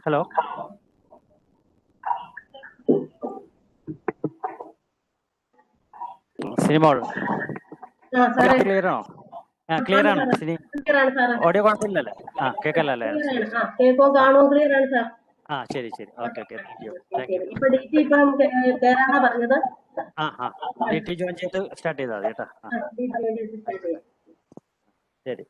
Hello. Cinema. Clear now. Clear on. Audio കുഴപ്പമില്ലല്ലേ? കേൾക്കല്ലേ? കേൾക്കോ കാണോ? Clear ആണ് sir. ശരി. ഓക്കെ. Thank you. ഇപ്പൊ DT ഇപ്പം കേറാനാ പറഞ്ഞത്. DT ജോയിൻ ചെയ്ത് സ്റ്റാർട്ട് ചെയ്താൽ മതി കേട്ടോ. ശരി.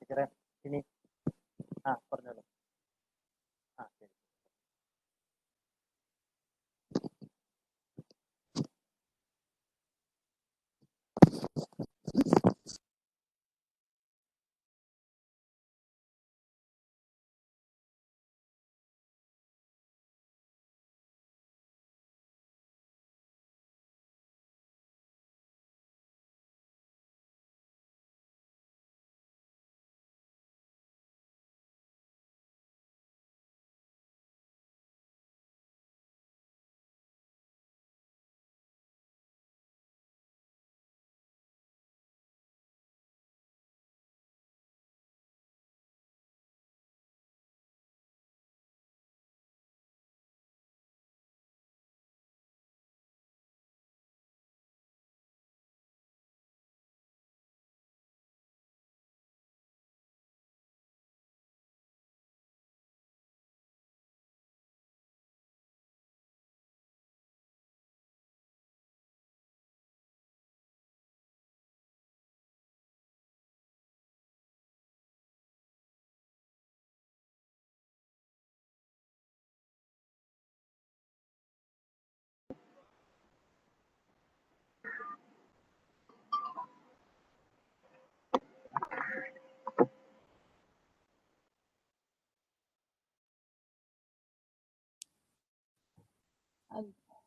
ടീച്ചറെ ഇനി പറഞ്ഞോളൂ. ശരി.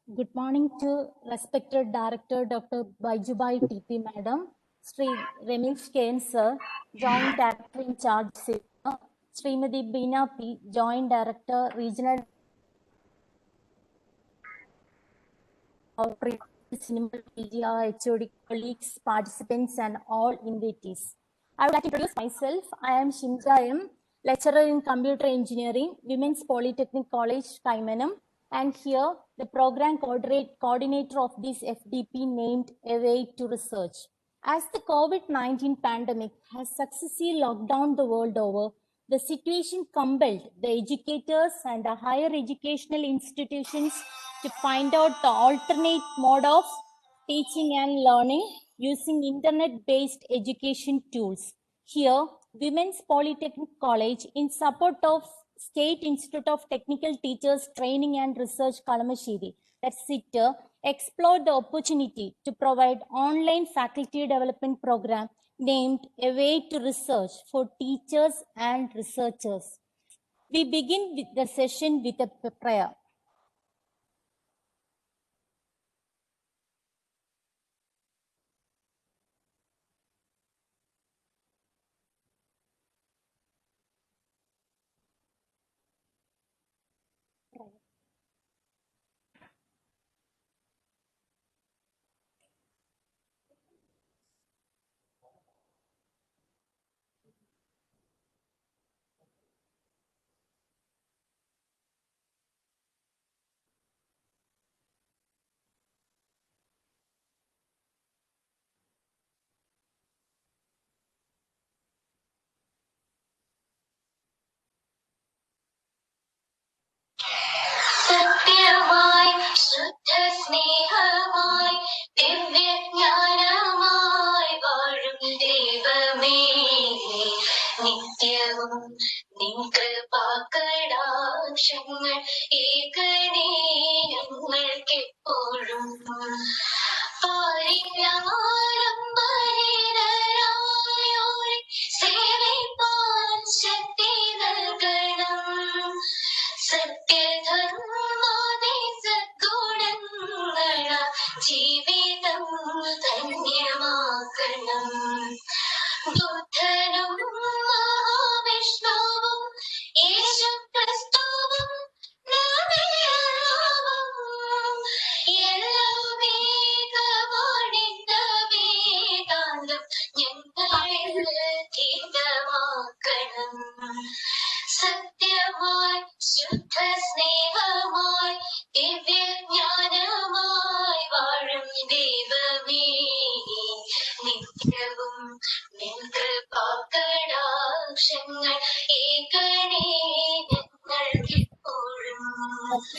Good morning to respected Director Dr. Baijubai TP Madam, Sri Ramesh K.N. Sir, Joint Director in Charge, Srimati Beena P, Joint Director, Regional Cinema Media, HOD colleagues, participants, and all invitees. I would like to introduce myself. I am Shimja M, lecturer in Computer Engineering, Women's Polytechnic College, Kaimanam, and here the program coordinator of this FDP named A Way to Research. As the COVID-19 pandemic has successfully locked down the world over, the situation compelled the educators and the higher educational institutions to find out the alternate mode of teaching and learning using internet-based education tools. Here, Women's Polytechnic College, in support of State Institute of Technical Teachers Training and Research Kalamashiri, that's SITTER, explored the opportunity to provide online faculty development program named A Way to Research for teachers and researchers. We begin with the session with a prayer. സത്യമായി ശുദ്ധ സ്നേഹമായി ദിവ്യജ്ഞാനമായി വാഴും ദൈവമേ നിത്യവും നിൻ കൃപാകടാക്ഷങ്ങൾ ഏകനേ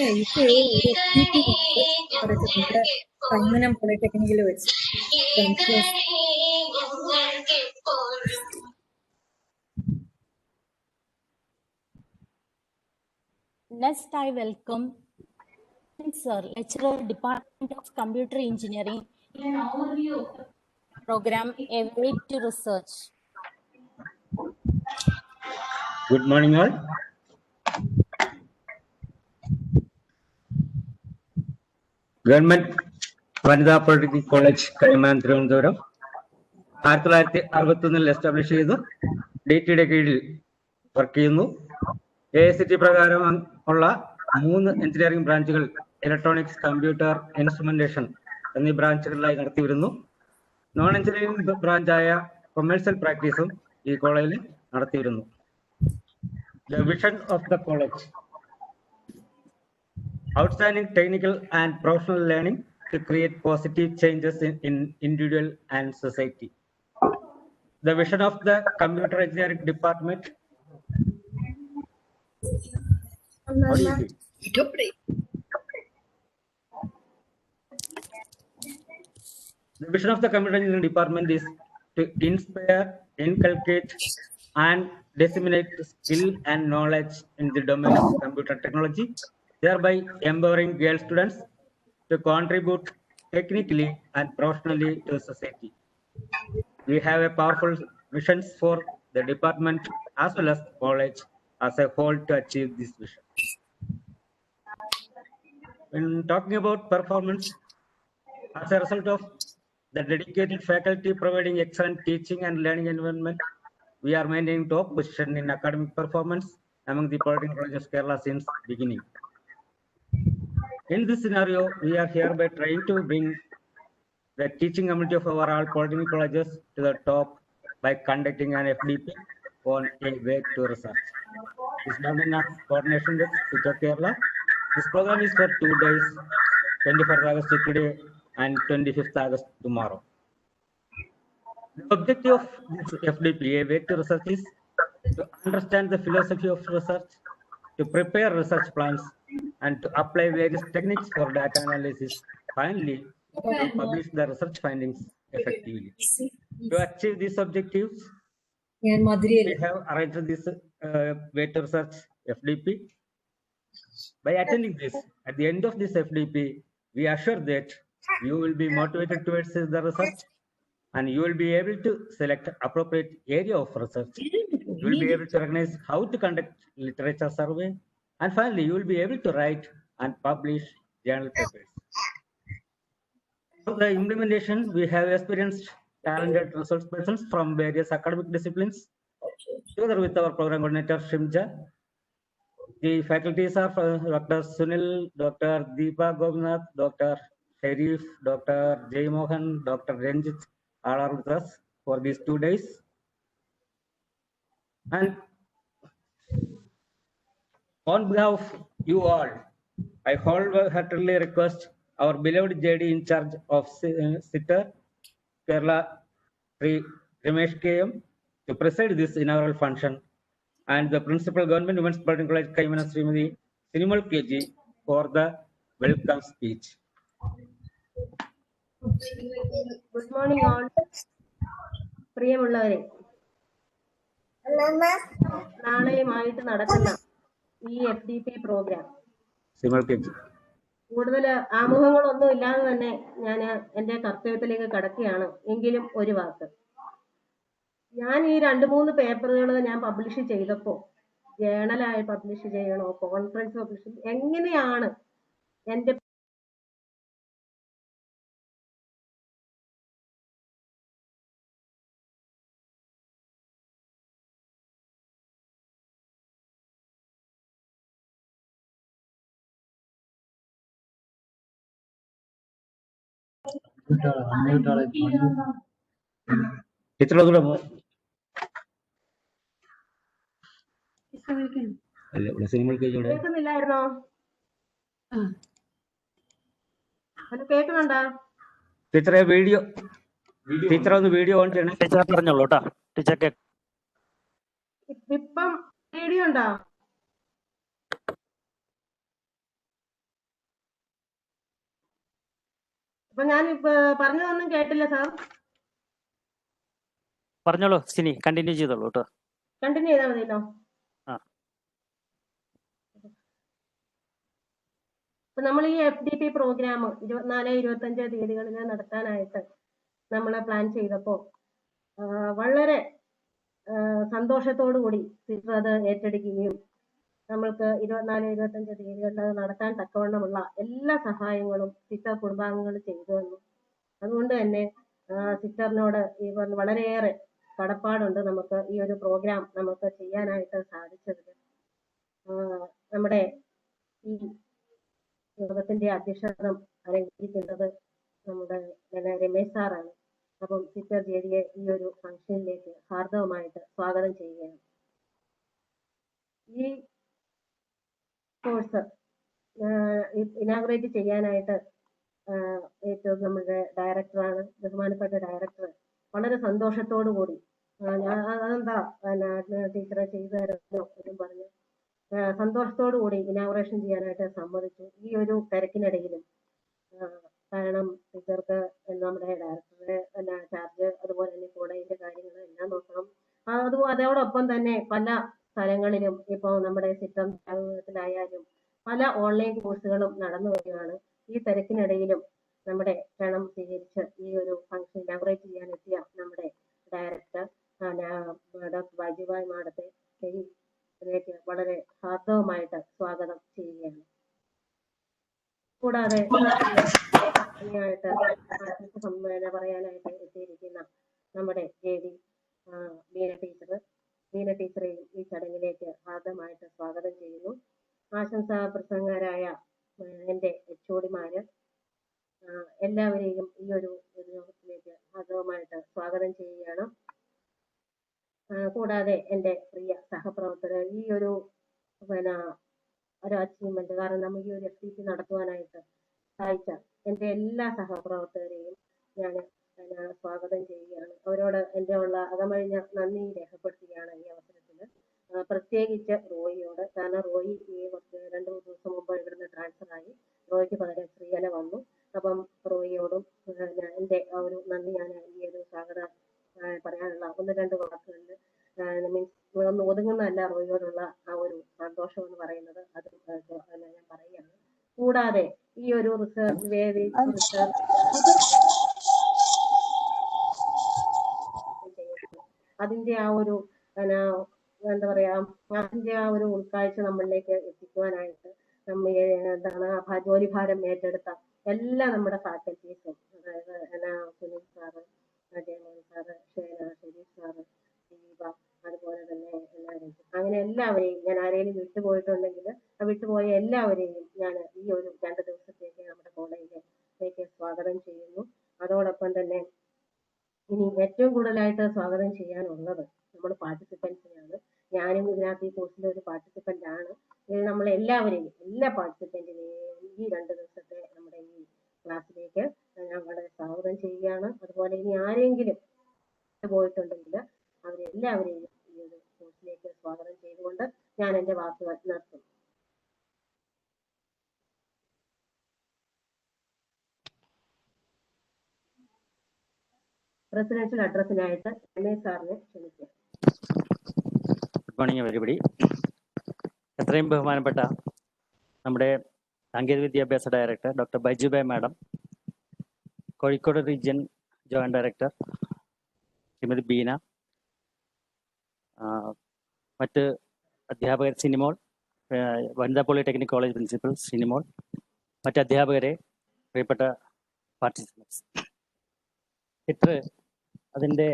ഇത് ഒരു FDP ഉണ്ട് നമ്മുടെ കണ്ണനം പോളിടെക്നിക്കിൽ വെച്ച്. Next, I welcome Sir, Lecturer, Department of Computer Engineering, in overview of the program A Way to Research. Good morning, all. Government Vanida Polytechnic College, Kaliman, Thiruvananthapuram. 1961 establish ചെയ്തു. DTയുടെ കീഴിൽ വർക്ക് ചെയ്യുന്നു. AICTE പ്രകാരം ഉള്ള 3 engineering ബ്രാഞ്ചുകൾ electronics, computer, instrumentation എന്നീ ബ്രാഞ്ചുകളിലായി നടത്തിവരുന്നു. Non engineering ബ്രാഞ്ചായ commercial പ്രാക്ടീസും ഈ കോളേജിൽ നടത്തിവരുന്നു. The vision of the college: outstanding technical and professional learning to create positive changes in individual and society. The vision of the computer engineering department. What do you think? The vision of the computer engineering department is to inspire, inculcate, and disseminate skill and knowledge in the domain of computer technology, thereby empowering girl students to contribute technically and professionally to society. We have a powerful visions for the department as well as college as a whole to achieve this vision. When talking about performance, as a result of the dedicated faculty providing excellent teaching and learning environment, we are maintaining top position in academic performance among the Polytechnic Colleges of Kerala since beginning. In this scenario, we are hereby trying to bring the teaching community of our all Polytechnic colleges to the top by conducting an FDP on a way to research. This is done in coordination with City of Kerala. This program is for 2 days, 24th August today and 25th August tomorrow. The objective of this FDP, A Way to Research, is to understand the philosophy of research, to prepare research plans, and to apply various techniques for data analysis. Finally, to publish the research findings effectively. To achieve these objectives, we have arranged this Way to Research FDP. By attending this, at the end of this FDP, we assure that you will be motivated towards the research, and you will be able to select appropriate area of research. You will be able to recognize how to conduct literature survey, and finally, you will be able to write and publish journal papers. For the implementation, we have experienced talented research persons from various academic disciplines, together with our program coordinator Shimja. The faculties are Dr. Sunil, Dr. Deepa Gopinath, Dr. Sharif, Dr. Jay Mohan, Dr. Ranjit, all are with us for these 2 days. And on behalf of you all, I wholeheartedly request our beloved JD in charge of SITER, Kerala, Sri Ramesh KM, to preside this inaugural function, and the Principal Government Women's Polytechnic College, Kaimana Srimati Sinimal KG, for the welcome speech. Good morning, all. പ്രിയമുള്ളവരെ, നാളെയുമായിട്ട് നടക്കുന്ന ഈ FDP programme കൂടുതൽ ആമുഖങ്ങളൊന്നും ഇല്ലാതെ തന്നെ ഞാൻ എൻ്റെ കർത്തവ്യത്തിലേക്ക് കടക്കുകയാണ്. എങ്കിലും ഒരു വാക്ക്, ഞാൻ ഈ 2-3 പേപ്പറുകൾ ഞാൻ പബ്ലിഷ് ചെയ്തപ്പോൾ ജേണലായി പബ്ലിഷ് ചെയ്യണോ, കോൺഫറൻസ് പബ്ലിഷ്, എങ്ങനെയാണ് എൻ്റെ കേൾക്കുന്നില്ലായിരുന്നോ? ഹലോ, കേൾക്കുന്നുണ്ടോ ടീച്ചറെ? വീഡിയോ ടീച്ചർ ഒന്ന് വീഡിയോ ഓൺ ചെയ്യണേ. ടീച്ചർ പറഞ്ഞോളൂ കേട്ടോ. ടീച്ചർ ഇപ്പം വീഡിയോ ഉണ്ടോ? അപ്പൊ ഞാൻ പറഞ്ഞതൊന്നും കേട്ടില്ല സാർ. പറഞ്ഞോളൂ സിനി, കണ്ടിന്യൂ ചെയ്തോളൂ കേട്ടോ. കണ്ടിന്യൂ ചെയ്താൽ മതിയല്ലോ. ആ. അപ്പൊ നമ്മൾ ഈ FDP പ്രോഗ്രാം 24-25 തീയതികളിൽ നടത്താനായിട്ട് നമ്മൾ പ്ലാൻ ചെയ്തപ്പോൾ വളരെ സന്തോഷത്തോടു കൂടി സിസ്റ്റർ അത് ഏറ്റെടുക്കുകയും നമ്മൾക്ക് 24-25 തീയതികളിൽ അത് നടത്താൻ തക്കവണ്ണമുള്ള എല്ലാ സഹായങ്ങളും സിസ്റ്റർ കുടുംബാംഗങ്ങൾ ചെയ്തു തന്നു. അതുകൊണ്ട് തന്നെ സിസ്റ്ററിനോട് ഈ വളരെയേറെ കടപ്പാടുണ്ട് നമുക്ക് ഈ ഒരു പ്രോഗ്രാം നമുക്ക് ചെയ്യാനായിട്ട് സാധിച്ചതിൽ. നമ്മുടെ ഈ യോഗത്തിന്റെ അധ്യക്ഷത അലങ്കരിക്കുന്നത് നമ്മുടെ രമേശ് സാറാണ്. അപ്പം സിസ്റ്റർ ജെഡിയെ ഈ ഒരു ഫംഗ്ഷനിലേക്ക് ഹാർദവമായിട്ട് സ്വാഗതം ചെയ്യുകയാണ്. ഈ കോഴ്സ് ഇനാഗുറേറ്റ് ചെയ്യാനായിട്ട് ഏറ്റവും നമ്മുടെ ഡയറക്ടറാണ്, ബഹുമാനപ്പെട്ട ഡയറക്ടർ വളരെ സന്തോഷത്തോടു കൂടി അതെന്താ ടീച്ചറെ ചെയ്തു തരുന്നോ എന്നും പറഞ്ഞ് സന്തോഷത്തോടു കൂടി ഇനാഗുറേഷൻ ചെയ്യാനായിട്ട് സമ്മതിച്ചു. ഈ ഒരു തിരക്കിനിടയിലും കാരണം ടീച്ചർക്ക് നമ്മുടെ ഡയറക്ടറുടെ ചാർജ്, അതുപോലെ തന്നെ കോളേജിന്റെ കാര്യങ്ങൾ എല്ലാം നോക്കണം. അതോടൊപ്പം തന്നെ പല സ്ഥലങ്ങളിലും ഇപ്പോൾ നമ്മുടെ സിസ്റ്റം സ്ഥാപനത്തിലായാലും പല ഓൺലൈൻ കോഴ്സുകളും നടന്നു വരികയാണ്. ഈ തിരക്കിനിടയിലും നമ്മുടെ ക്ഷണം സ്വീകരിച്ച് ഈ ഒരു ഫംഗ്ഷൻ ഇനാഗുറേറ്റ് ചെയ്യാനെത്തിയ നമ്മുടെ ഡയറക്ടർ ഡോക്ടർ ബൈജുഭായ് മാഡത്തെ ഇതിലേക്ക് വളരെ ഹാർദവമായിട്ട് സ്വാഗതം ചെയ്യുകയാണ്. കൂടാതെ പറയാനായിട്ട് എത്തിയിരിക്കുന്ന നമ്മുടെ JD ബീന ടീച്ചറെയും ഈ ചടങ്ങിലേക്ക് ഹാർദമായിട്ട് സ്വാഗതം ചെയ്യുന്നു. ആശംസാ പ്രസംഗരായ എൻ്റെ HOD-മാര് എല്ലാവരെയും ഈ ഒരു യോഗത്തിലേക്ക് ഹാർദവമായിട്ട് സ്വാഗതം ചെയ്യുകയാണ്. കൂടാതെ എൻ്റെ പ്രിയ സഹപ്രവർത്തകർ, ഈ ഒരു അച്ചീവ്മെന്റ്, കാരണം നമുക്ക് ഈ ഒരു FDP നടത്തുവാനായിട്ട് സഹായിച്ച എൻ്റെ എല്ലാ സഹപ്രവർത്തകരെയും ഞാൻ സ്വാഗതം ചെയ്യുകയാണ്. അവരോട് എൻ്റെ ഉള്ള അകമഴിഞ്ഞ നന്ദി രേഖപ്പെടുത്തുകയാണ് ഈ അവസരത്തിൽ. പ്രത്യേകിച്ച് റോയിയോട്, കാരണം റോയി ഈ 2-3 ദിവസം മുമ്പ് ഇവിടുന്ന് ട്രാൻസ്ഫർ ആയി. റോയിക്ക് പകരം ശ്രീകല വന്നു. അപ്പം റോയിയോടും എൻ്റെ ആ ഒരു നന്ദി ഞാൻ ഈ ഒരു സ്വാഗതം പറയാനുള്ള 1-2 വാക്കുകളിൽ മീൻസ് ഒതുങ്ങുന്നതല്ല റോയിയോടുള്ള ആ ഒരു സന്തോഷം എന്ന് പറയുന്നത്. അത് ഞാൻ പറയുകയാണ്. കൂടാതെ ഈ ഒരു റിസർച്ച് അതിന്റെ ആ ഒരു എന്താ പറയാ, അതിന്റെ ആ ഒരു ഉൾക്കാഴ്ച നമ്മളിലേക്ക് എത്തിക്കുവാനായിട്ട് ജോലി ഭാരം ഏറ്റെടുത്ത എല്ലാ നമ്മുടെ ഫാക്കൽറ്റീസും, അതായത് Sunil sir, Jayamohan sir, Sharif sir, Deepa, അതുപോലെ തന്നെ എല്ലാവരെയും, അങ്ങനെ എല്ലാവരെയും ഞാൻ ആരെങ്കിലും വിട്ടുപോയിട്ടുണ്ടെങ്കിൽ വിട്ടുപോയ എല്ലാവരെയും ഞാൻ ഈ ഒരു 2 ദിവസത്തേക്ക് നമ്മുടെ കോളേജിലേക്ക് സ്വാഗതം ചെയ്യുന്നു. അതോടൊപ്പം തന്നെ ഇനി ഏറ്റവും കൂടുതലായിട്ട് സ്വാഗതം ചെയ്യാനുള്ളത് നമ്മൾ പാർട്ടിസിപ്പൻസിനാണ്. ഞാനും ഇതിനകത്ത് ഈ കോഴ്സിലെ ഒരു പാർട്ടിസിപ്പൻ്റ് ആണ്. നമ്മൾ എല്ലാവരെയും, എല്ലാ പാർട്ടിസിപ്പൻറ്റിനെയും ഈ 2 ദിവസത്തെ നമ്മുടെ ഈ ക്ലാസ്സിലേക്ക് ഞാൻ വളരെ സ്വാഗതം ചെയ്യുകയാണ്. അതുപോലെ ഇനി ആരെങ്കിലും പോയിട്ടുണ്ടെങ്കിൽ അവരെല്ലാവരെയും ഈ ഒരു കോഴ്സിലേക്ക് സ്വാഗതം ചെയ്തുകൊണ്ട് ഞാൻ എൻ്റെ വാക്കുകൾ നിർത്തുന്നു. പ്രസിഡൻഷ്യൽ അഡ്രസ്സിനായിട്ട് രമേശ് സാറിനെ ക്ഷണിക്കുക. Good morning everybody. എത്രയും ബഹുമാനപ്പെട്ട നമ്മുടെ സാങ്കേതിക വിദ്യാഭ്യാസ director doctor Baijubhai madam, Kozhikode region joint director Shrimati Beena, മറ്റ് അധ്യാപകർ സിനിമോൾ, വനിതാ പോളിടെക്നിക് കോളേജ് പ്രിൻസിപ്പൽ സിനിമോൾ, മറ്റ് അധ്യാപകരെ, പ്രിയപ്പെട്ട പാർട്ടിസിപ്പൻസ്, ഇത്ര അതിൻ്റെ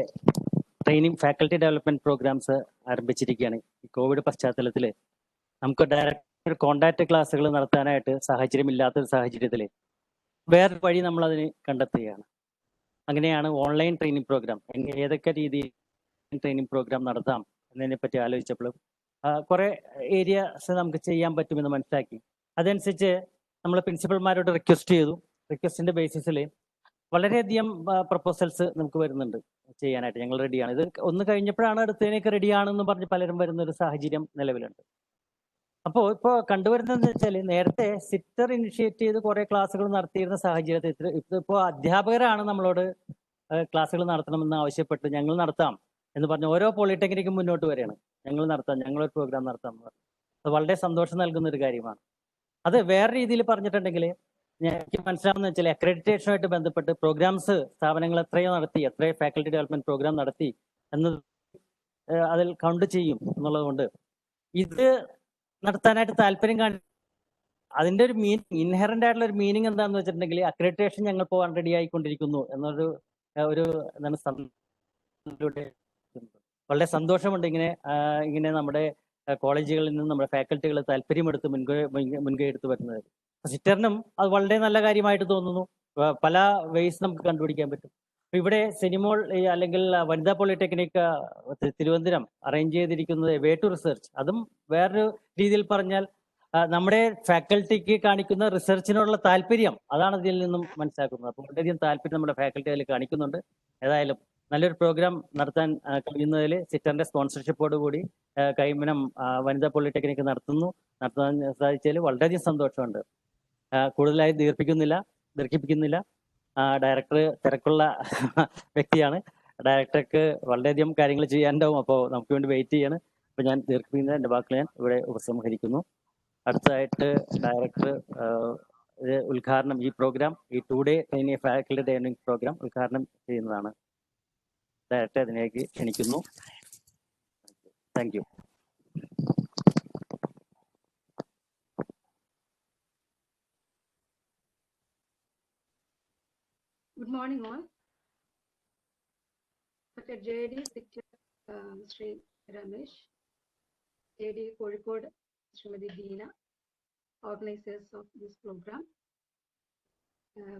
ട്രെയിനിങ് ഫാക്കൽറ്റി ഡെവലപ്മെന്റ് പ്രോഗ്രാംസ് ആരംഭിച്ചിരിക്കുകയാണ്. ഈ കോവിഡ് പശ്ചാത്തലത്തിൽ നമുക്ക് ഡയറക്റ്റ് കോണ്ടാക്ട് ക്ലാസ്സുകൾ നടത്താനായിട്ട് സാഹചര്യമില്ലാത്തൊരു സാഹചര്യത്തിൽ വേറെ വഴി നമ്മളതിന് കണ്ടെത്തുകയാണ്. അങ്ങനെയാണ് ഓൺലൈൻ ട്രെയിനിങ് പ്രോഗ്രാം, ഏതൊക്കെ രീതിയിൽ ട്രെയിനിങ് പ്രോഗ്രാം നടത്താം എന്നതിനെ പറ്റി ആലോചിച്ചപ്പോഴും കുറേ ഏരിയാസ് നമുക്ക് ചെയ്യാൻ പറ്റുമെന്ന് മനസ്സിലാക്കി. അതനുസരിച്ച് നമ്മൾ പ്രിൻസിപ്പൽമാരോട് റിക്വസ്റ്റ് ചെയ്തു. റിക്വസ്റ്റിന്റെ ബേസിസിൽ വളരെയധികം പ്രപ്പോസൽസ് നമുക്ക് വരുന്നുണ്ട് ചെയ്യാനായിട്ട്. ഞങ്ങൾ റെഡിയാണ്. ഇത് ഒന്ന് കഴിഞ്ഞപ്പോഴാണ് അടുത്തതിനൊക്കെ റെഡിയാണെന്ന് പറഞ്ഞ് പലരും വരുന്ന ഒരു സാഹചര്യം നിലവിലുണ്ട്. അപ്പോൾ ഇപ്പോൾ കണ്ടുവരുന്നതെന്ന് വെച്ചാൽ നേരത്തെ സിറ്റർ ഇനിഷ്യേറ്റ് ചെയ്ത് കുറെ ക്ലാസ്സുകൾ നടത്തിയിരുന്ന സാഹചര്യത്തിൽ ഇപ്പോൾ അധ്യാപകരാണ് നമ്മളോട് ക്ലാസ്സുകൾ നടത്തണമെന്ന് ആവശ്യപ്പെട്ട് ഞങ്ങൾ നടത്താം എന്ന് പറഞ്ഞ് ഓരോ പോളിടെക്നിക്കും മുന്നോട്ട് വരികയാണ്. ഞങ്ങൾ നടത്താം, ഞങ്ങളൊരു പ്രോഗ്രാം നടത്താം എന്ന് പറഞ്ഞു. അത് വളരെ സന്തോഷം നൽകുന്ന ഒരു കാര്യമാണ്. അത് വേറെ രീതിയിൽ പറഞ്ഞിട്ടുണ്ടെങ്കിൽ എനിക്ക് മനസ്സിലാവുന്ന വെച്ചാൽ അക്രഡിറ്റേഷനുമായിട്ട് ബന്ധപ്പെട്ട് പ്രോഗ്രാംസ് സ്ഥാപനങ്ങൾ എത്രയോ നടത്തി, എത്രയോ ഫാക്കൽറ്റി ഡെവലപ്മെന്റ് പ്രോഗ്രാം നടത്തി എന്നത് അതിൽ കൗണ്ട് ചെയ്യും എന്നുള്ളത് കൊണ്ട് ഇത് നടത്താനായിട്ട് താല്പര്യം കാണി അതിന്റെ ഒരു ഇൻഹെറന്റ് ആയിട്ടുള്ള ഒരു മീനിങ് എന്താണെന്ന് വെച്ചിട്ടുണ്ടെങ്കിൽ അക്രഡിറ്റേഷൻ ഞങ്ങൾ പോകാൻ റെഡി ആയിക്കൊണ്ടിരിക്കുന്നു എന്നൊരു എന്താണ് വളരെ സന്തോഷമുണ്ട് ഇങ്ങനെ നമ്മുടെ കോളേജുകളിൽ നിന്ന് നമ്മുടെ ഫാക്കൽറ്റികൾ താല്പര്യമെടുത്ത് മുൻകൈ എടുത്ത് വരുന്നത്. സിറ്ററിനും അത് വളരെ നല്ല കാര്യമായിട്ട് തോന്നുന്നു. പല വേസ് നമുക്ക് കണ്ടുപിടിക്കാൻ പറ്റും. ഇവിടെ സിനിമോൾ അല്ലെങ്കിൽ വനിതാ പോളിടെക്നിക് തിരുവനന്തപുരം അറേഞ്ച് ചെയ്തിരിക്കുന്നത് വേ ടു റിസർച്ച്. അതും വേറൊരു രീതിയിൽ പറഞ്ഞാൽ നമ്മുടെ ഫാക്കൽറ്റിക്ക് കാണിക്കുന്ന റിസർച്ചിനോടുള്ള താല്പര്യം, അതാണ് ഇതിൽ നിന്നും മനസ്സിലാക്കുന്നത്. അപ്പോൾ വളരെയധികം താല്പര്യം നമ്മുടെ ഫാക്കൽറ്റി അതിൽ കാണിക്കുന്നുണ്ട്. ഏതായാലും നല്ലൊരു പ്രോഗ്രാം നടത്താൻ കഴിയുന്നതിൽ സിറ്ററിന്റെ സ്പോൺസർഷിപ്പോടുകൂടി കൈമനം വനിതാ പോളിടെക്നിക് നടത്താൻ സാധിച്ചതിൽ വളരെയധികം സന്തോഷമുണ്ട്. കൂടുതലായി ദീർഘിപ്പിക്കുന്നില്ല. ഡയറക്ടർ തിരക്കുള്ള വ്യക്തിയാണ്. ഡയറക്ടർക്ക് വളരെയധികം കാര്യങ്ങൾ ചെയ്യാനുണ്ടാവും. അപ്പോൾ നമുക്ക് വേണ്ടി വെയിറ്റ് ചെയ്യാണ്. അപ്പോൾ ഞാൻ ദീർഘിപ്പിക്കുന്ന എൻ്റെ വാക്കുകൾ ഞാൻ ഇവിടെ ഉപസംഹരിക്കുന്നു. അടുത്തതായിട്ട് ഡയറക്ടർ ഉദ്ഘാടനം ഈ പ്രോഗ്രാം, ഈ 2 day ഫാക്കൽറ്റി ട്രെയിനിങ് പ്രോഗ്രാം ഉദ്ഘാടനം ചെയ്യുന്നതാണ്. ഡയറക്ടർ അതിലേക്ക് ക്ഷണിക്കുന്നു. Thank you. Good morning, all. Dr. J.D. Picture, Sri Ramesh, J.D. Kozhikode, Srimati Deena, organizers of this program,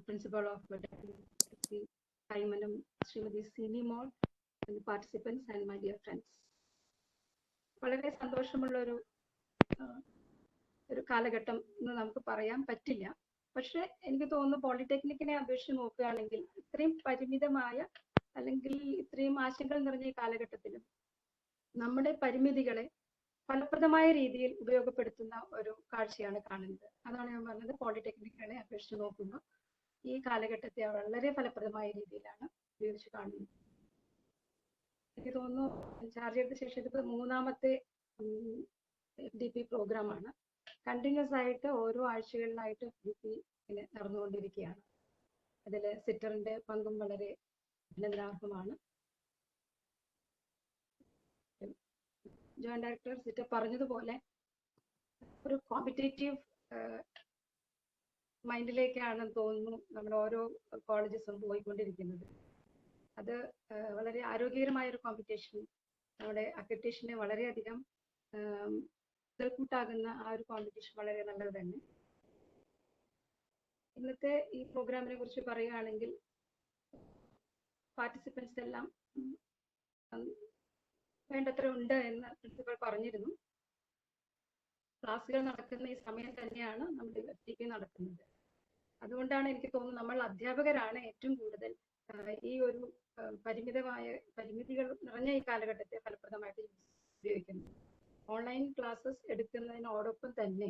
Principal of Kaimanam, Srimati Sinimol, and the participants and my dear friends. വളരെ സന്തോഷമുള്ള ഒരു കാലഘട്ടം എന്ന് നമുക്ക് പറയാൻ പറ്റില്ല. പക്ഷെ എനിക്ക് തോന്നുന്നു പോളിടെക്നിക്കിനെ അപേക്ഷിച്ച് നോക്കുകയാണെങ്കിൽ ഇത്രയും പരിമിതമായ അല്ലെങ്കിൽ ഇത്രയും ആശങ്കകൾ നിറഞ്ഞ ഈ കാലഘട്ടത്തിലും നമ്മുടെ പരിമിതികളെ ഫലപ്രദമായ രീതിയിൽ ഉപയോഗപ്പെടുത്തുന്ന ഒരു കാഴ്ചയാണ് കാണുന്നത്. അതാണ് ഞാൻ പറഞ്ഞത്, പോളിടെക്നിക്കുകളെ അപേക്ഷിച്ച് നോക്കുമ്പോൾ ഈ കാലഘട്ടത്തെ വളരെ ഫലപ്രദമായ രീതിയിലാണ് ഉപയോഗിച്ച് കാണുന്നത്. എനിക്ക് തോന്നുന്നു ചാർജ് ചെയ്ത ശേഷം ഇതിപ്പോ 3ാമത്തെ FDP പ്രോഗ്രാമാണ്. കണ്ടിന്യൂസ് ആയിട്ട് ഓരോ ആഴ്ചകളിലായിട്ട് FDP നടന്നുകൊണ്ടിരിക്കുകയാണ്. അതിൽ സിറ്ററിന്റെ പങ്കും വളരെ അഭിനന്ദനാർഹമാണ്. ജോയിന്റ് ഡയറക്ടർ സിറ്റർ പറഞ്ഞതുപോലെ ഒരു കോമ്പറ്റേറ്റീവ് മൈൻഡിലേക്കാണെന്ന് തോന്നുന്നു നമ്മൾ ഓരോ കോളേജസും പോയിക്കൊണ്ടിരിക്കുന്നത്. അത് വളരെ ആരോഗ്യകരമായ ഒരു കോമ്പറ്റീഷൻ, നമ്മുടെ അക്രഡിറ്റേഷനെ വളരെയധികം കൂട്ടാകുന്ന ആ ഒരു കോമ്പറ്റീഷൻ വളരെ നല്ലത് തന്നെ. ഇന്നത്തെ ഈ പ്രോഗ്രാമിനെ കുറിച്ച് പറയുകയാണെങ്കിൽ പാർട്ടിസിപ്പൻസ് എല്ലാം വേണ്ടത്ര ഉണ്ട് എന്ന് പ്രിൻസിപ്പൽ പറഞ്ഞിരുന്നു. ക്ലാസ്സുകൾ നടക്കുന്ന ഈ സമയം തന്നെയാണ് നമ്മുടെ FDP നടക്കുന്നത്. അതുകൊണ്ടാണ് എനിക്ക് തോന്നുന്നത് നമ്മൾ അധ്യാപകരാണ് ഏറ്റവും കൂടുതൽ ഈ ഒരു പരിമിതികൾ നിറഞ്ഞ ഈ കാലഘട്ടത്തെ ഫലപ്രദമായിട്ട് ഉപയോഗിക്കുന്നത്. ഓൺലൈൻ ക്ലാസ്സസ് എടുക്കുന്നതിനോടൊപ്പം തന്നെ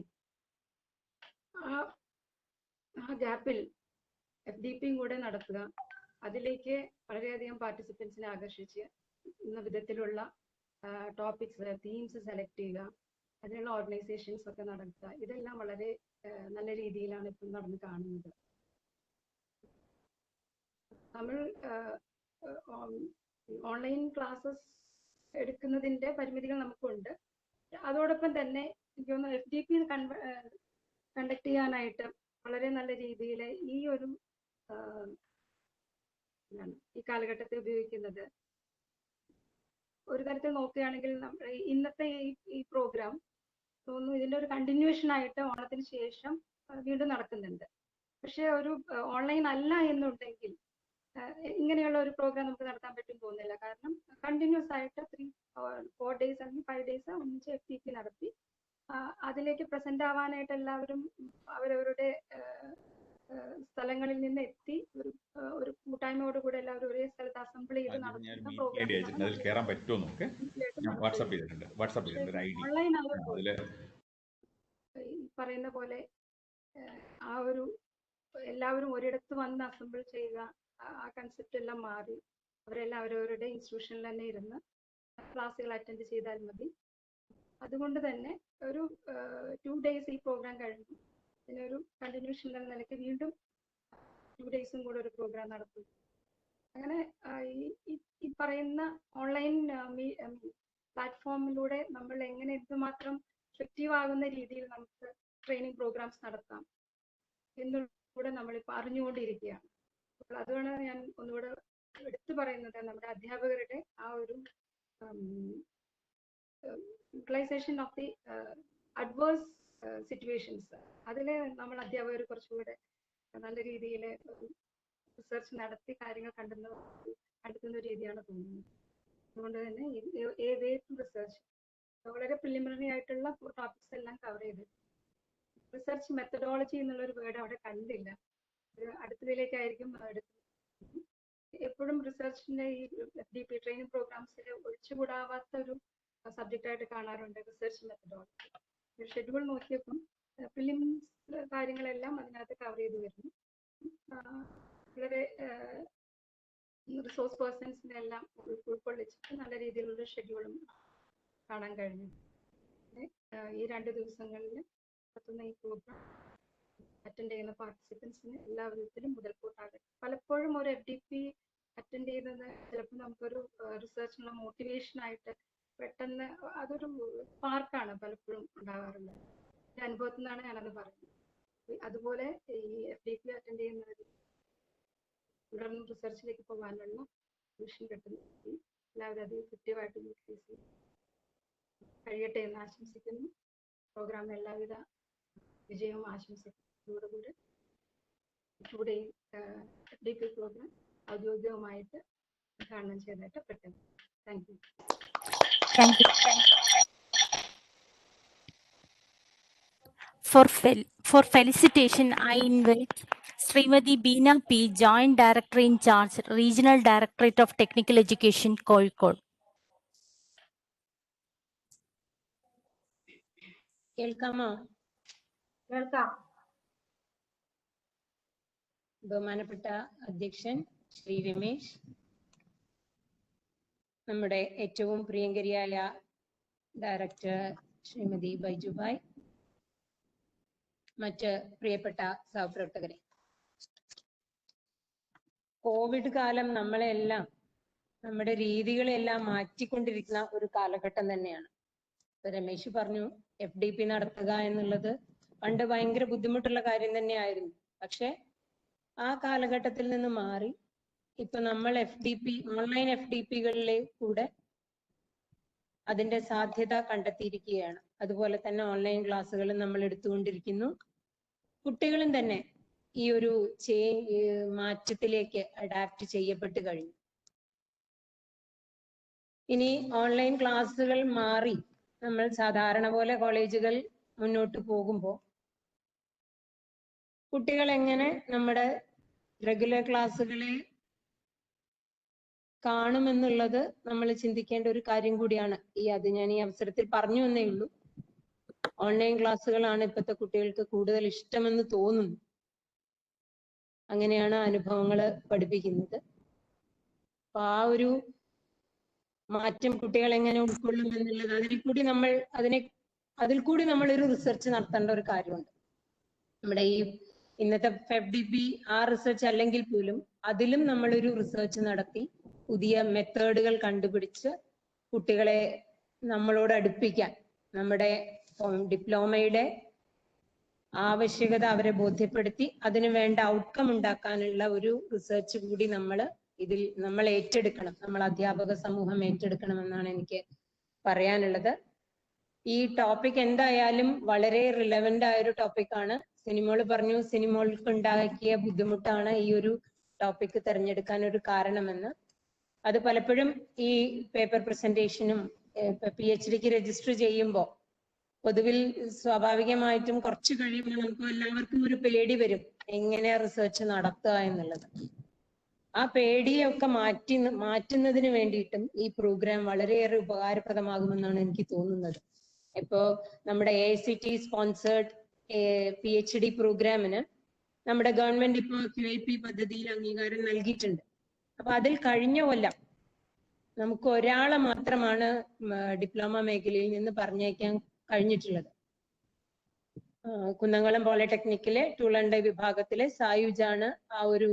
ആ ഗ്യാപ്പിൽ FDPയും കൂടെ നടത്തുക, അതിലേക്ക് വളരെയധികം പാർട്ടിസിപ്പൻസിനെ ആകർഷിച്ച് എന്ന വിധത്തിലുള്ള ടോപ്പിക്സ്, തീംസ് സെലക്ട് ചെയ്യുക, അതിനുള്ള ഓർഗനൈസേഷൻസ് ഒക്കെ നടത്തുക, ഇതെല്ലാം വളരെ നല്ല രീതിയിലാണ് ഇപ്പം നടന്ന് കാണുന്നത്. നമ്മൾ ഓൺലൈൻ ക്ലാസ്സസ് എടുക്കുന്നതിന്റെ പരിമിതികൾ നമുക്കുണ്ട്. അതോടൊപ്പം തന്നെ എനിക്ക് തോന്നുന്നു FDP കണ്ടക്ട് ചെയ്യാനായിട്ട് വളരെ നല്ല രീതിയിൽ ഈ ഒരു ഈ കാലഘട്ടത്തെ ഉപയോഗിക്കുന്നത് ഒരു തരത്തിൽ നോക്കുകയാണെങ്കിൽ നമ്മുടെ ഇന്നത്തെ ഈ പ്രോഗ്രാം തോന്നുന്നു ഇതിന്റെ ഒരു കണ്ടിന്യൂവേഷൻ ആയിട്ട് ഓണത്തിന് ശേഷം വീണ്ടും നടക്കുന്നുണ്ട്. പക്ഷെ ഒരു ഓൺലൈൻ അല്ല എന്നുണ്ടെങ്കിൽ ഇങ്ങനെയുള്ള ഒരു പ്രോഗ്രാം നമുക്ക് നടത്താൻ പറ്റും തോന്നുന്നില്ല. കാരണം കണ്ടിന്യൂസ് ആയിട്ട് 4 days അല്ലെങ്കിൽ 5 days ഒന്നിച്ച് FDP നടത്തി അതിലേക്ക് പ്രസന്റ് ആവാനായിട്ട് എല്ലാവരും അവരവരുടെ സ്ഥലങ്ങളിൽ നിന്ന് എത്തി ഒരു കൂട്ടായ്മയോട് കൂടെ എല്ലാവരും ഒരേ സ്ഥലത്ത് അസംബിൾ ചെയ്ത് നടത്തുന്ന പ്രോഗ്രാം. ഓൺലൈൻ പറയുന്ന പോലെ ആ ഒരു എല്ലാവരും ഒരിടത്ത് വന്ന് അസംബിൾ ചെയ്യുക, ആ കൺസെപ്റ്റ് എല്ലാം മാറി അവരെല്ലാം അവരവരുടെ ഇൻസ്റ്റിറ്റ്യൂഷനിൽ തന്നെ ഇരുന്ന് ക്ലാസ്സുകൾ അറ്റൻഡ് ചെയ്താൽ മതി. അതുകൊണ്ട് തന്നെ ഒരു 2 days ഈ പ്രോഗ്രാം കഴിഞ്ഞു, ഇതിനൊരു കണ്ടിന്യൂഷൻ എന്ന നിലയ്ക്ക് വീണ്ടും 2 days കൂടെ ഒരു പ്രോഗ്രാം നടത്തും. അങ്ങനെ ഈ പറയുന്ന ഓൺലൈൻ പ്ലാറ്റ്ഫോമിലൂടെ നമ്മൾ എങ്ങനെ എന്തുമാത്രം എഫക്റ്റീവ് ആകുന്ന രീതിയിൽ നമുക്ക് ട്രെയിനിങ് പ്രോഗ്രാംസ് നടത്താം എന്നുകൂടെ നമ്മളിപ്പോൾ അറിഞ്ഞുകൊണ്ടിരിക്കുകയാണ്. അപ്പോൾ അതുകൊണ്ട് ഞാൻ ഒന്നുകൂടെ എടുത്തു പറയുന്നത് നമ്മുടെ അധ്യാപകരുടെ ആ ഒരു utilisation of the adverse situations, അതിൽ നമ്മൾ അധ്യാപകർ കുറച്ചുകൂടെ നല്ല രീതിയിൽ റിസർച്ച് നടത്തി കാര്യങ്ങൾ കണ്ടെത്തുന്ന രീതിയാണ് തോന്നുന്നത്. അതുകൊണ്ട് തന്നെ റിസർച്ച് വളരെ പ്രിലിമിനറി ആയിട്ടുള്ള ടോപ്പിക്സ് എല്ലാം കവർ ചെയ്ത് റിസർച്ച് മെത്തഡോളജി എന്നുള്ളൊരു വേർഡ് അവിടെ കണ്ടില്ല. അടുത്തതിലേക്കായിരിക്കും എപ്പോഴും റിസർച്ചിന്റെ ഈ FDP ട്രെയിനിങ് പ്രോഗ്രാംസിൽ ഒഴിച്ചുകൂടാവാത്ത ഒരു സബ്ജക്റ്റ് ആയിട്ട് കാണാറുണ്ട് റിസർച്ച് മെത്തഡോളജി. ഷെഡ്യൂൾ നോക്കിയപ്പം പ്രിലിംസ് കാര്യങ്ങളെല്ലാം അതിനകത്ത് കവർ ചെയ്ത് വരുന്നു. വളരെ റിസോഴ്സ് പേഴ്സൺസിനെ എല്ലാം ഉൾക്കൊള്ളിച്ചിട്ട് നല്ല രീതിയിലുള്ള ഷെഡ്യൂളും കാണാൻ കഴിഞ്ഞു. ഈ 2 ദിവസങ്ങളിൽ നടത്തുന്ന ഈ പ്രോഗ്രാം അറ്റൻഡ് ചെയ്യുന്ന പാർട്ടിസിപ്പൻസിന് എല്ലാ വിധത്തിലും മുതൽക്കൂട്ടാകട്ടെ. പലപ്പോഴും ഒരു FDP അറ്റൻഡ് ചെയ്യുന്നത് ചിലപ്പോൾ നമുക്കൊരു റിസർച്ചിനുള്ള മോട്ടിവേഷൻ ആയിട്ട് പെട്ടെന്ന് അതൊരു സ്പാർക്കാണ് പലപ്പോഴും ഉണ്ടാകാറുള്ളത്. എൻ്റെ അനുഭവത്തിൽ നിന്നാണ് ഞാനത് പറയുന്നത്. അതുപോലെ ഈ FDP അറ്റൻഡ് ചെയ്യുന്നവർ തുടർന്ന് റിസർച്ചിലേക്ക് പോകാനുള്ള മിഷൻ കിട്ടുന്നു. എല്ലാവരും അത് എഫക്റ്റീവായിട്ട് യൂട്ടിലൈസ് ചെയ്യും. കഴിയട്ടെ എന്ന് ആശംസിക്കുന്നു. പ്രോഗ്രാം എല്ലാവിധ വിജയവും ആശംസിക്കുന്നതോടുകൂടി ഇവിടെ FDP പ്രോഗ്രാം ഔദ്യോഗികമായിട്ട് ഉദ്ഘാടനം ചെയ്തിട്ട് പെട്ടെന്ന്. Thank you. For felicitation, I invite Srimati Beena P, Joint Director in Charge, Regional Directorate of Technical Education, Kozhikode. കേൾക്കാമോ? കേൾക്കാം. ബഹുമാനപ്പെട്ട അധ്യക്ഷൻ ശ്രീ രമേശ്, നമ്മുടെ ഏറ്റവും പ്രിയങ്കരിയായ ഡയറക്ടർ ശ്രീമതി ബൈജുഭായ്, മറ്റ് പ്രിയപ്പെട്ട സഹപ്രവർത്തകരെ, കോവിഡ് കാലം നമ്മളെല്ലാം നമ്മുടെ രീതികളെല്ലാം മാറ്റിക്കൊണ്ടിരിക്കുന്ന ഒരു കാലഘട്ടം തന്നെയാണ്. രമേശ് പറഞ്ഞു FDP നടത്തുക എന്നുള്ളത് പണ്ട് ഭയങ്കര ബുദ്ധിമുട്ടുള്ള കാര്യം തന്നെയായിരുന്നു. പക്ഷെ ആ കാലഘട്ടത്തിൽ നിന്ന് മാറി ഇപ്പൊ നമ്മൾ ഓൺലൈൻ FDPകളിലെ കൂടെ അതിന്റെ സാധ്യത കണ്ടെത്തിയിരിക്കുകയാണ്. അതുപോലെ തന്നെ ഓൺലൈൻ ക്ലാസ്സുകൾ നമ്മൾ എടുത്തുകൊണ്ടിരിക്കുന്നു. കുട്ടികളും തന്നെ ഈ ഒരു മാറ്റത്തിലേക്ക് അഡാപ്റ്റ് ചെയ്യപ്പെട്ട് കഴിഞ്ഞു. ഇനി ഓൺലൈൻ ക്ലാസ്സുകൾ മാറി നമ്മൾ സാധാരണ പോലെ കോളേജുകൾ മുന്നോട്ട് പോകുമ്പോൾ കുട്ടികൾ എങ്ങനെ നമ്മുടെ റെഗുലർ ക്ലാസ്സുകളെ കാണുമെന്നുള്ളത് നമ്മൾ ചിന്തിക്കേണ്ട ഒരു കാര്യം കൂടിയാണ്. അത് ഞാൻ ഈ അവസരത്തിൽ പറഞ്ഞു എന്നേ ഉള്ളൂ. ഓൺലൈൻ ക്ലാസ്സുകളാണ് ഇപ്പോഴത്തെ കുട്ടികൾക്ക് കൂടുതൽ ഇഷ്ടമെന്ന് തോന്നുന്നു. അങ്ങനെയാണ് അനുഭവങ്ങൾ പഠിപ്പിക്കുന്നത്. അപ്പൊ ആ ഒരു മാറ്റം കുട്ടികൾ എങ്ങനെ ഉൾക്കൊള്ളും എന്നുള്ളത് അതിൽ കൂടി നമ്മളൊരു റിസർച്ച് നടത്തേണ്ട ഒരു കാര്യമുണ്ട്. നമ്മുടെ ഈ ഇന്നത്തെ FDP ആ റിസർച്ച് അല്ലെങ്കിൽ പോലും അതിലും നമ്മളൊരു റിസർച്ച് നടത്തി പുതിയ മെത്തേഡുകൾ കണ്ടുപിടിച്ച് കുട്ടികളെ നമ്മളോട് അടുപ്പിക്കാൻ, നമ്മുടെ ഡിപ്ലോമയുടെ ആവശ്യകത അവരെ ബോധ്യപ്പെടുത്തി അതിന് വേണ്ട ഔട്ട്കം ഉണ്ടാക്കാനുള്ള ഒരു റിസർച്ച് കൂടി നമ്മൾ ഏറ്റെടുക്കണം. നമ്മൾ അധ്യാപക സമൂഹം ഏറ്റെടുക്കണമെന്നാണ് എനിക്ക് പറയാനുള്ളത്. ഈ ടോപ്പിക് എന്തായാലും വളരെ റിലവന്റ് ആയ ഒരു ടോപ്പിക്കാണ്. സിനിമോള് പറഞ്ഞു സിനിമോൾക്ക് ഉണ്ടാക്കിയ ബുദ്ധിമുട്ടാണ് ഈ ഒരു ടോപ്പിക് തിരഞ്ഞെടുക്കാൻ ഒരു കാരണമെന്ന്. അത് പലപ്പോഴും ഈ പേപ്പർ പ്രസന്റേഷനും PhDക്ക് രജിസ്റ്റർ ചെയ്യുമ്പോൾ പൊതുവിൽ സ്വാഭാവികമായിട്ടും കുറച്ച് കഴിയുമ്പോൾ നമുക്ക് എല്ലാവർക്കും ഒരു പേടി വരും, എങ്ങനെ റിസർച്ച് നടത്തുക എന്നുള്ളത്. ആ പേടിയൊക്കെ മാറ്റുന്നതിന് വേണ്ടിയിട്ടും ഈ പ്രോഗ്രാം വളരെയേറെ ഉപകാരപ്രദമാകുമെന്നാണ് എനിക്ക് തോന്നുന്നത്. ഇപ്പോ നമ്മുടെ AICTE സ്പോൺസേർഡ് PhD പ്രോഗ്രാമിന് നമ്മുടെ ഗവൺമെന്റ് ഇപ്പോൾ QIP പദ്ധതിയിൽ അംഗീകാരം നൽകിയിട്ടുണ്ട്. അപ്പൊ അതിൽ കഴിഞ്ഞ കൊല്ലം നമുക്ക് ഒരാളെ മാത്രമാണ് ഡിപ്ലോമ മേഖലയിൽ നിന്ന് പറഞ്ഞയക്കാൻ കഴിഞ്ഞിട്ടുള്ളത്. കുന്നംകുളം പോളിടെക്നിക്കിലെ ടൂൾ ആൻഡ് ഡൈ വിഭാഗത്തിലെ സായുജാണ് ആ ഒരു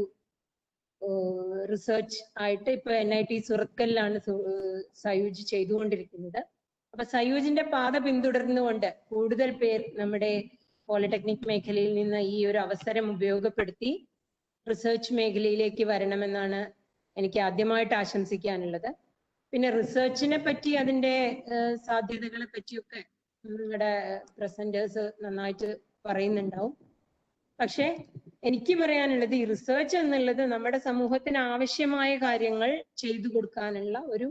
റിസർച്ച് ആയിട്ട് ഇപ്പൊ NIT സുറത്കലിലാണ് സയൂജ് ചെയ്തുകൊണ്ടിരിക്കുന്നത്. അപ്പൊ സയൂജിന്റെ പാത പിന്തുടർന്നുകൊണ്ട് കൂടുതൽ പേർ നമ്മുടെ പോളിടെക്നിക് മേഖലയിൽ നിന്ന് ഈ ഒരു അവസരം ഉപയോഗപ്പെടുത്തി റിസർച്ച് മേഖലയിലേക്ക് വരണമെന്നാണ് എനിക്ക് ആദ്യമായിട്ട് ആശംസിക്കാനുള്ളത്. പിന്നെ റിസർച്ചിനെ പറ്റി അതിന്റെ സാധ്യതകളെ പറ്റിയൊക്കെ നിങ്ങളുടെ പ്രസന്റേഴ്സ് നന്നായിട്ട് പറയുന്നുണ്ടാവും. പക്ഷെ എനിക്ക് പറയാനുള്ളത് ഈ റിസർച്ച് എന്നുള്ളത് നമ്മുടെ സമൂഹത്തിന് ആവശ്യമായ കാര്യങ്ങൾ ചെയ്തു കൊടുക്കാനുള്ള ഒരു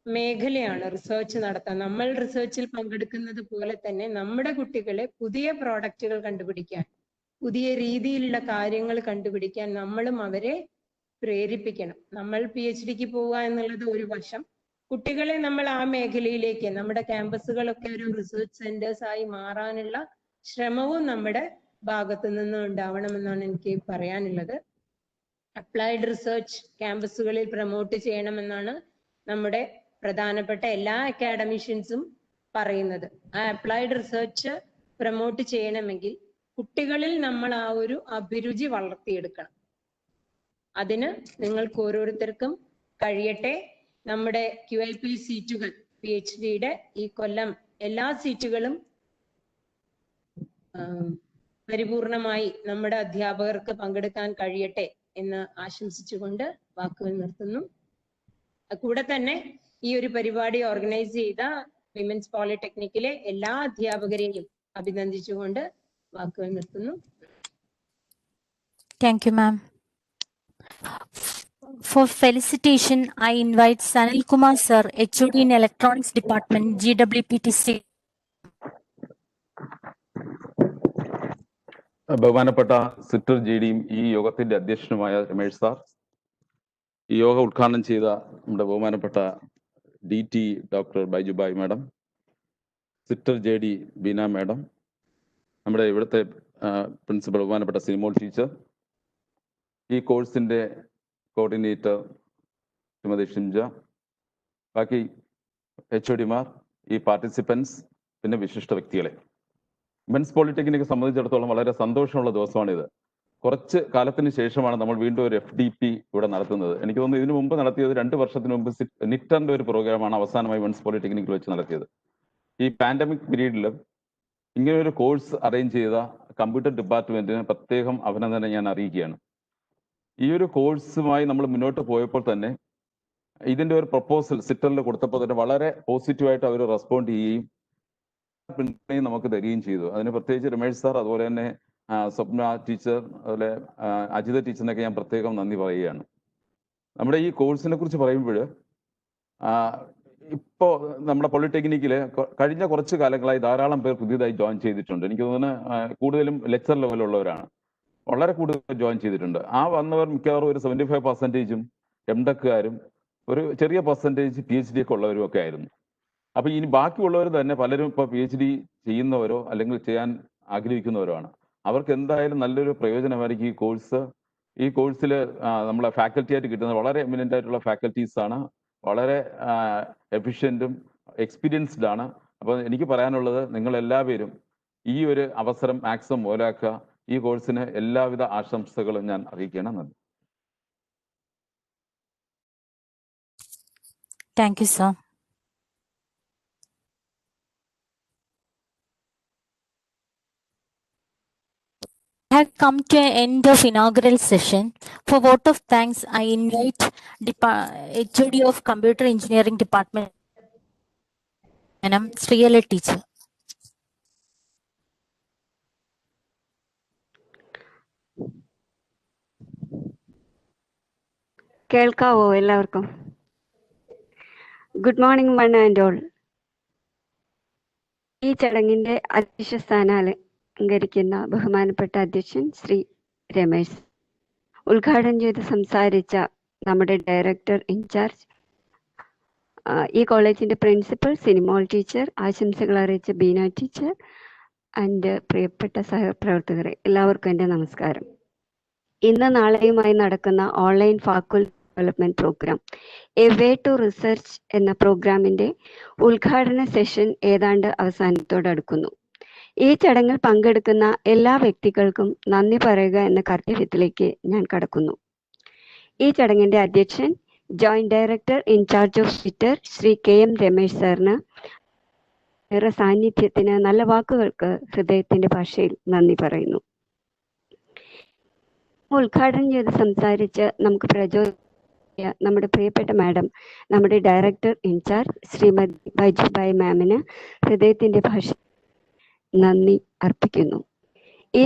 മേഖലയാണ് റിസർച്ച് നടത്താൻ. നമ്മൾ റിസർച്ചിൽ പങ്കെടുക്കുന്നത് പോലെ തന്നെ നമ്മുടെ കുട്ടികളെ പുതിയ പ്രോഡക്റ്റുകൾ കണ്ടുപിടിക്കാൻ, പുതിയ രീതിയിലുള്ള കാര്യങ്ങൾ കണ്ടുപിടിക്കാൻ നമ്മളും അവരെ പ്രേരിപ്പിക്കണം. നമ്മൾ PhDക്ക് പോവുക എന്നുള്ളത് ഒരു വശം, കുട്ടികളെ നമ്മൾ ആ മേഖലയിലേക്ക്, നമ്മുടെ ക്യാമ്പസുകളൊക്കെ ഒരു റിസർച്ച് സെന്റേഴ്സ് ആയി മാറാനുള്ള ശ്രമവും നമ്മുടെ ഭാഗത്തു നിന്ന് ഉണ്ടാവണമെന്നാണ് എനിക്ക് പറയാനുള്ളത്. അപ്ലൈഡ് റിസർച്ച് ക്യാമ്പസുകളിൽ പ്രൊമോട്ട് ചെയ്യണമെന്നാണ് നമ്മുടെ പ്രധാനപ്പെട്ട എല്ലാ അക്കാഡമിഷ്യൻസും പറയുന്നത്. ആ അപ്ലൈഡ് റിസർച്ച് പ്രൊമോട്ട് ചെയ്യണമെങ്കിൽ കുട്ടികളിൽ നമ്മൾ ആ ഒരു അഭിരുചി വളർത്തിയെടുക്കണം. അതിന് നിങ്ങൾക്ക് ഓരോരുത്തർക്കും കഴിയട്ടെ. നമ്മുടെ QIP സീറ്റുകൾ PhDയുടെ ഈ കൊല്ലം എല്ലാ സീറ്റുകളും പരിപൂർണമായി നമ്മുടെ അധ്യാപകർക്ക് പങ്കെടുക്കാൻ കഴിയട്ടെ എന്ന് ആശംസിച്ചുകൊണ്ട് വാക്കുകൾ നിർത്തുന്നു. കൂടെ തന്നെ ഈ ഒരു പരിപാടി ഓർഗനൈസ് ചെയ്ത വിമൻസ് പോളിടെക്നിക്കിലെ എല്ലാ അധ്യാപകരെയും അഭിനന്ദിച്ചുകൊണ്ട് വാക്കുകൾ നിർത്തുന്നു. Thank you, ma'am. For felicitation, I invite Sanil Kumar sir, HOD in Electronics Department, GWPTC. ബഹുമാനപ്പെട്ട സിറ്റർ GDയും ഈ യോഗത്തിന്റെ അധ്യക്ഷനുമായ രമേശ് സാർ, ഈ യോഗ ഉദ്ഘാടനം ചെയ്ത നമ്മുടെ ബഹുമാനപ്പെട്ട DT ഡോക്ടർ ബൈജുബായ് മാഡം, സിറ്റർ JD ബീന മാഡം, നമ്മുടെ ഇവിടുത്തെ പ്രിൻസിപ്പൽ ബഹുമാനപ്പെട്ട സിനിമോൾ ടീച്ചർ, ഈ കോഴ്സിന്റെ കോർഡിനേറ്റർ ശ്രീമതി ഷിംജ, ബാക്കി HODമാർ, ഈ പാർട്ടിസിപ്പൻസ്, പിന്നെ വിശിഷ്ട വ്യക്തികളെ, വിമൻസ് പോളിടെക്നിക് സംബന്ധിച്ചിടത്തോളം വളരെ സന്തോഷമുള്ള ദിവസമാണിത്. കുറച്ച് കാലത്തിന് ശേഷമാണ് നമ്മൾ വീണ്ടും ഒരു FDP ഇവിടെ നടത്തുന്നത്. എനിക്ക് തോന്നുന്നു ഇതിനു മുമ്പ് നടത്തിയത് 2 വർഷത്തിന് മുമ്പ് നിറ്ററിന്റെ ഒരു പ്രോഗ്രാമാണ് അവസാനമായി വിമൻസ് പോളിടെക്നിക്കിൽ വെച്ച് നടത്തിയത്. ഈ പാൻഡമിക് പീരീഡിൽ ഇങ്ങനെ ഒരു കോഴ്സ് അറേഞ്ച് ചെയ്ത കമ്പ്യൂട്ടർ ഡിപ്പാർട്ട്മെന്റിന് പ്രത്യേകം അഭിനന്ദനം ഞാൻ അറിയിക്കുകയാണ്. ഈ ഒരു കോഴ്സുമായി നമ്മൾ മുന്നോട്ട് പോയപ്പോൾ തന്നെ ഇതിന്റെ ഒരു പ്രപ്പോസൽ സിറ്ററിൽ കൊടുത്തപ്പോൾ തന്നെ വളരെ പോസിറ്റീവായിട്ട് അവർ റെസ്പോണ്ട് ചെയ്യുകയും നമുക്ക് തരികയും ചെയ്തു. അതിന് പ്രത്യേകിച്ച് രമേശ് സാർ, അതുപോലെ തന്നെ സ്വപ്ന ടീച്ചർ, അതുപോലെ അജിത ടീച്ചറിനൊക്കെ ഞാൻ പ്രത്യേകം നന്ദി പറയുകയാണ്. നമ്മുടെ ഈ കോഴ്സിനെ കുറിച്ച് പറയുമ്പോൾ ഇപ്പോൾ നമ്മുടെ പോളിടെക്നിക്കില് കഴിഞ്ഞ കുറച്ച് കാലങ്ങളായി ധാരാളം പേർ പുതിയതായി ജോയിൻ ചെയ്തിട്ടുണ്ട്. എനിക്ക് തോന്നുന്നു കൂടുതലും ലെക്ചർ ലെവലുള്ളവരാണ്, വളരെ കൂടുതൽ ജോയിൻ ചെയ്തിട്ടുണ്ട്. ആ വന്നവർ മിക്കവാറും ഒരു 75% MTechകാരും ഒരു ചെറിയ പെർസെൻറ്റേജ് PhD ഒക്കെ ഉള്ളവരും ഒക്കെ ആയിരുന്നു. അപ്പൊ ഇനി ബാക്കിയുള്ളവർ തന്നെ പലരും ഇപ്പൊ PhD ചെയ്യുന്നവരോ അല്ലെങ്കിൽ ചെയ്യാൻ ആഗ്രഹിക്കുന്നവരോ ആണ്. അവർക്ക് എന്തായാലും നല്ലൊരു പ്രയോജനമായിരിക്കും ഈ കോഴ്സ്. ഈ കോഴ്സിൽ നമ്മളെ ഫാക്കൽറ്റി ആയിട്ട് കിട്ടുന്നത് വളരെ എമിനന്റ് ആയിട്ടുള്ള ഫാക്കൽറ്റീസ് ആണ്, വളരെ എഫിഷ്യൻറ്റും എക്സ്പീരിയൻസ്ഡ് ആണ്. അപ്പോൾ എനിക്ക് പറയാനുള്ളത്, നിങ്ങൾ എല്ലാവരും ഈ ഒരു അവസരം മാക്സിമം മുതലാക്കുക. ഈ കോഴ്സിന് എല്ലാവിധ ആശംസകളും ഞാൻ അറിയിക്കുകയാണ്. നന്ദി. Thank you, sir. I have come to an end of inaugural session. For vote of thanks, I invite HOD of Computer Engineering Department, Madam Sriyala teacher. കേൾക്കാവോ എല്ലാവർക്കും? Good morning one and all. ഈ ചടങ്ങിന്റെ അധ്യക്ഷ സ്ഥാനം അലങ്കരിക്കുന്ന ബഹുമാനപ്പെട്ട അധ്യക്ഷൻ ശ്രീ രമേശ്, ഉദ്ഘാടനം ചെയ്ത് സംസാരിച്ച നമ്മുടെ ഡയറക്ടർ ഇൻചാർജ്, ഈ കോളേജിന്റെ പ്രിൻസിപ്പൽ സിനിമോൾ ടീച്ചർ, ആശംസകൾ അറിയിച്ച ബീന ടീച്ചർ, ആൻഡ് പ്രിയപ്പെട്ട സഹപ്രവർത്തകരെ, എല്ലാവർക്കും എൻ്റെ നമസ്കാരം. ഇന്ന് നാളെയുമായി നടക്കുന്ന online faculty development programme a way to research എന്ന പ്രോഗ്രാമിന്റെ ഉദ്ഘാടന സെഷൻ ഏതാണ്ട് അവസാനത്തോടടുക്കുന്നു. ഈ ചടങ്ങിൽ പങ്കെടുക്കുന്ന എല്ലാ വ്യക്തികൾക്കും നന്ദി പറയുക എന്ന കർത്തവ്യത്തിലേക്ക് ഞാൻ കടക്കുന്നു. ഈ ചടങ്ങിന്റെ അധ്യക്ഷൻ joint director in charge of Twitter Shri KM Ramesh സാറിന് ഏറെ സാന്നിധ്യത്തിന്, നല്ല വാക്കുകൾക്ക് ഹൃദയത്തിന്റെ ഭാഷയിൽ നന്ദി പറയുന്നു. ഉദ്ഘാടനം ചെയ്ത് സംസാരിച്ച് നമുക്ക് പ്രചോദന നമ്മുടെ പ്രിയപ്പെട്ട മാഡം, നമ്മുടെ ഡയറക്ടർ ഇൻചാർജ് ശ്രീമതി ബൈജുബായി മാമിന് ഹൃദയത്തിന്റെ ഭാഷ നന്ദി അർപ്പിക്കുന്നു. ഈ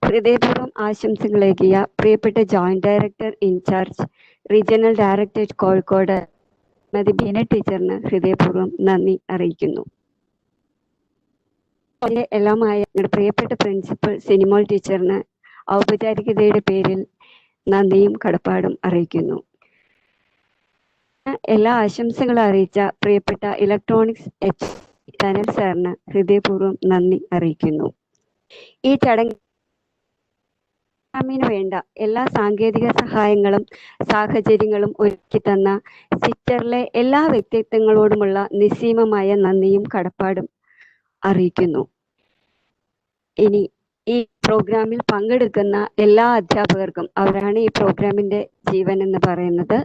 ഹൃദയപൂർവ്വം ആശംസകളേകിയ പ്രിയപ്പെട്ട joint director in charge regional directorate Kozhikode Shrimati Beena ടീച്ചറിന് ഹൃദയപൂർവ്വം നന്ദി അറിയിക്കുന്നു. എല്ലാമായ ഞങ്ങളുടെ പ്രിയപ്പെട്ട പ്രിൻസിപ്പൽ സിനിമോൾ ടീച്ചറിന് ഔപചാരികതയുടെ പേരിൽ നന്ദിയും കടപ്പാടും അറിയിക്കുന്നു. എല്ലാ ആശംസകളും അറിയിച്ച പ്രിയപ്പെട്ട ഇലക്ട്രോണിക്സ് സനൽ സാറിന് ഹൃദയപൂർവ്വം നന്ദി അറിയിക്കുന്നു. ഈ ചടങ്ങിന് വേണ്ട എല്ലാ സാങ്കേതിക സഹായങ്ങളും സാഹചര്യങ്ങളും ഒരുക്കി തന്ന സിറ്ററിലെ എല്ലാ വ്യക്തിത്വങ്ങളോടുമുള്ള നിസ്സീമമായ നന്ദിയും കടപ്പാടും അറിയിക്കുന്നു. ഇനി ഈ പ്രോഗ്രാമിൽ പങ്കെടുക്കുന്ന എല്ലാ അധ്യാപകർക്കും, അവരാണ് ഈ പ്രോഗ്രാമിന്റെ ജീവൻ എന്ന് പറയുന്നത്,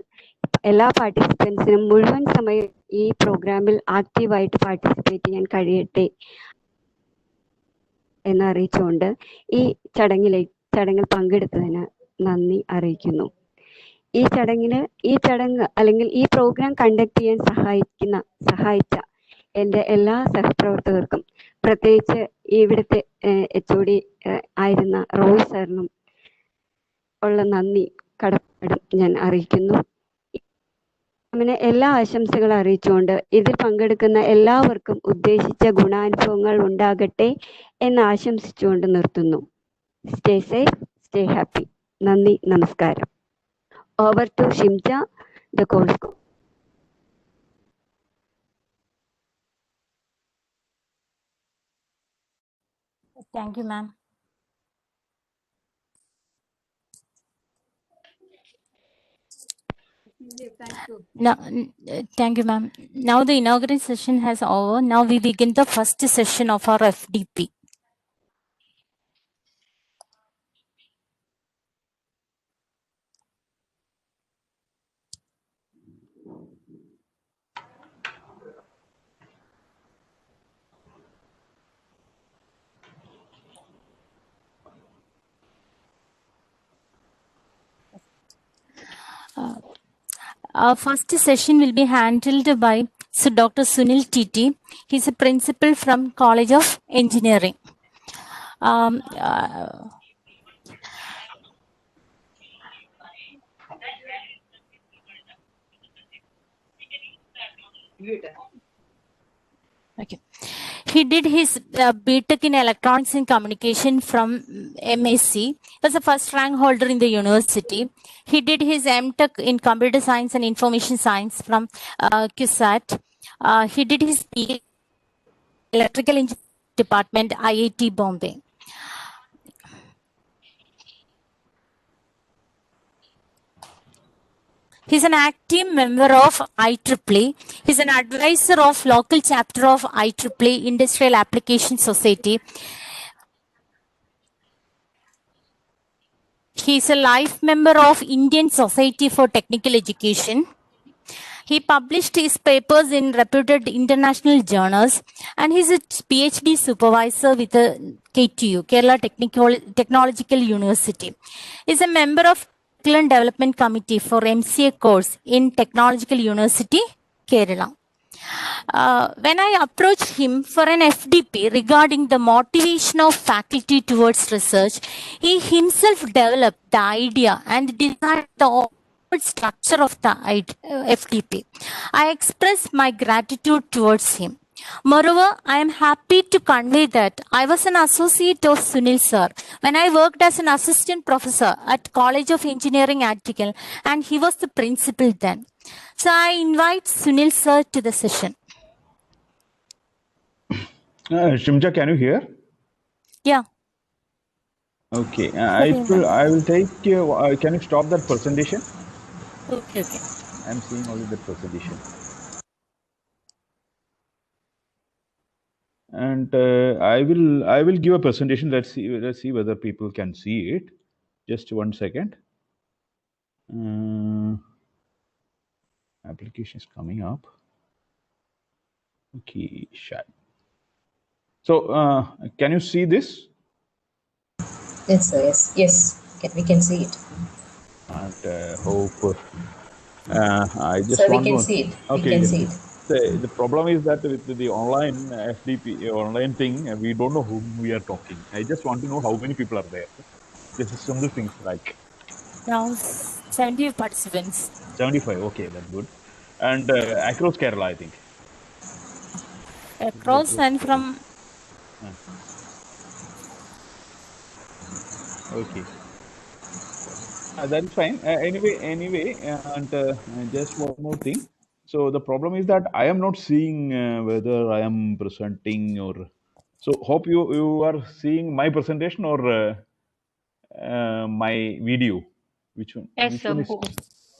എല്ലാ പാർട്ടിസിപ്പൻസിനും മുഴുവൻ സമയം ഈ പ്രോഗ്രാമിൽ ആക്റ്റീവായിട്ട് പാർട്ടിസിപ്പേറ്റ് ചെയ്യാൻ കഴിയട്ടെ എന്നറിയിച്ചുകൊണ്ട് ഈ ചടങ്ങിൽ പങ്കെടുത്തതിന് നന്ദി അറിയിക്കുന്നു. ഈ ചടങ്ങ് അല്ലെങ്കിൽ ഈ പ്രോഗ്രാം കണ്ടക്ട് ചെയ്യാൻ സഹായിച്ച എൻ്റെ എല്ലാ സഹപ്രവർത്തകർക്കും, പ്രത്യേകിച്ച് ഇവിടുത്തെ HOD ആയിരുന്ന റോയ് സാറിനും ഉള്ള നന്ദി കടപ്പാടും ഞാൻ അറിയിക്കുന്നു. അങ്ങനെ എല്ലാ ആശംസകളും അറിയിച്ചുകൊണ്ട് ഇതിൽ പങ്കെടുക്കുന്ന എല്ലാവർക്കും ഉദ്ദേശിച്ച ഗുണാനുഭവങ്ങൾ ഉണ്ടാകട്ടെ എന്ന് ആശംസിച്ചുകൊണ്ട് നിർത്തുന്നു. Stay safe, stay happy. നന്ദി, നമസ്കാരം. Over to Shimja, the course. Thank you, ma'am. Now, thank you, ma'am. Now the inaugural session has over. Now we begin the first session of our FDP. Our first session will be handled by Dr. Sunil TT. He's a principal from College of Engineering. Okay. He did his BTech in Electronics and Communication from MSc. He was the first rank holder in the university. He did his MTech in Computer Science and Information Science from CUSAT. He did his PhD Electrical Engineering Department, IIT Bombay. He's an active member of IEEE. He's an advisor of local chapter of IEEE Industrial Application Society. He is a life member of Indian Society for Technical Education. He published his papers in reputed international journals, and he's a PhD supervisor with the KTU, Kerala Technological University. He's a member of Curriculum Development Committee for MCA course in Technological University, Kerala. When I approached him for an FDP regarding the motivation of faculty towards research, he himself developed the idea and designed the whole structure of the FDP. I express my gratitude towards him. Moreover, I am happy to convey that I was an associate of Sunil sir when I worked as an assistant professor at College of Engineering Article, and he was the principal then. So I invite Sunil sir to the session. Shimja, can you hear? Yeah. Okay. Sorry, ma'am. I will take. Can you stop that presentation? Okay. I'm seeing only that presentation. And I will give a presentation. Let's see whether people can see it. Just 1 second. Application is coming up. Okay, shut. So can you see this? Yes, sir. Yes. We can see it. And hope. I just Sir, we want can to. see it. Okay, We can see it. The problem is that with the online FDP online thing, we don't know whom we are talking. I just want to know how many people are there. This is simple things like Now 70 participants. 75. Okay, that's good. And across Kerala, I think. Across and from. Okay. That is fine. Anyway, and just one more thing. So the problem is that I am not seeing whether I am presenting or. So hope you are seeing my presentation or my video. Which one? Yes, Which sir. one is? Both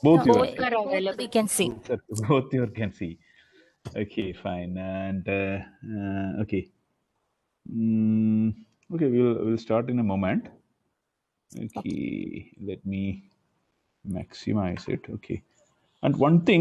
Both you are both are available. We can see. both you can see. Okay, fine. And okay. Okay, we'll start in a moment. Okay, let me maximize it. Okay, and one thing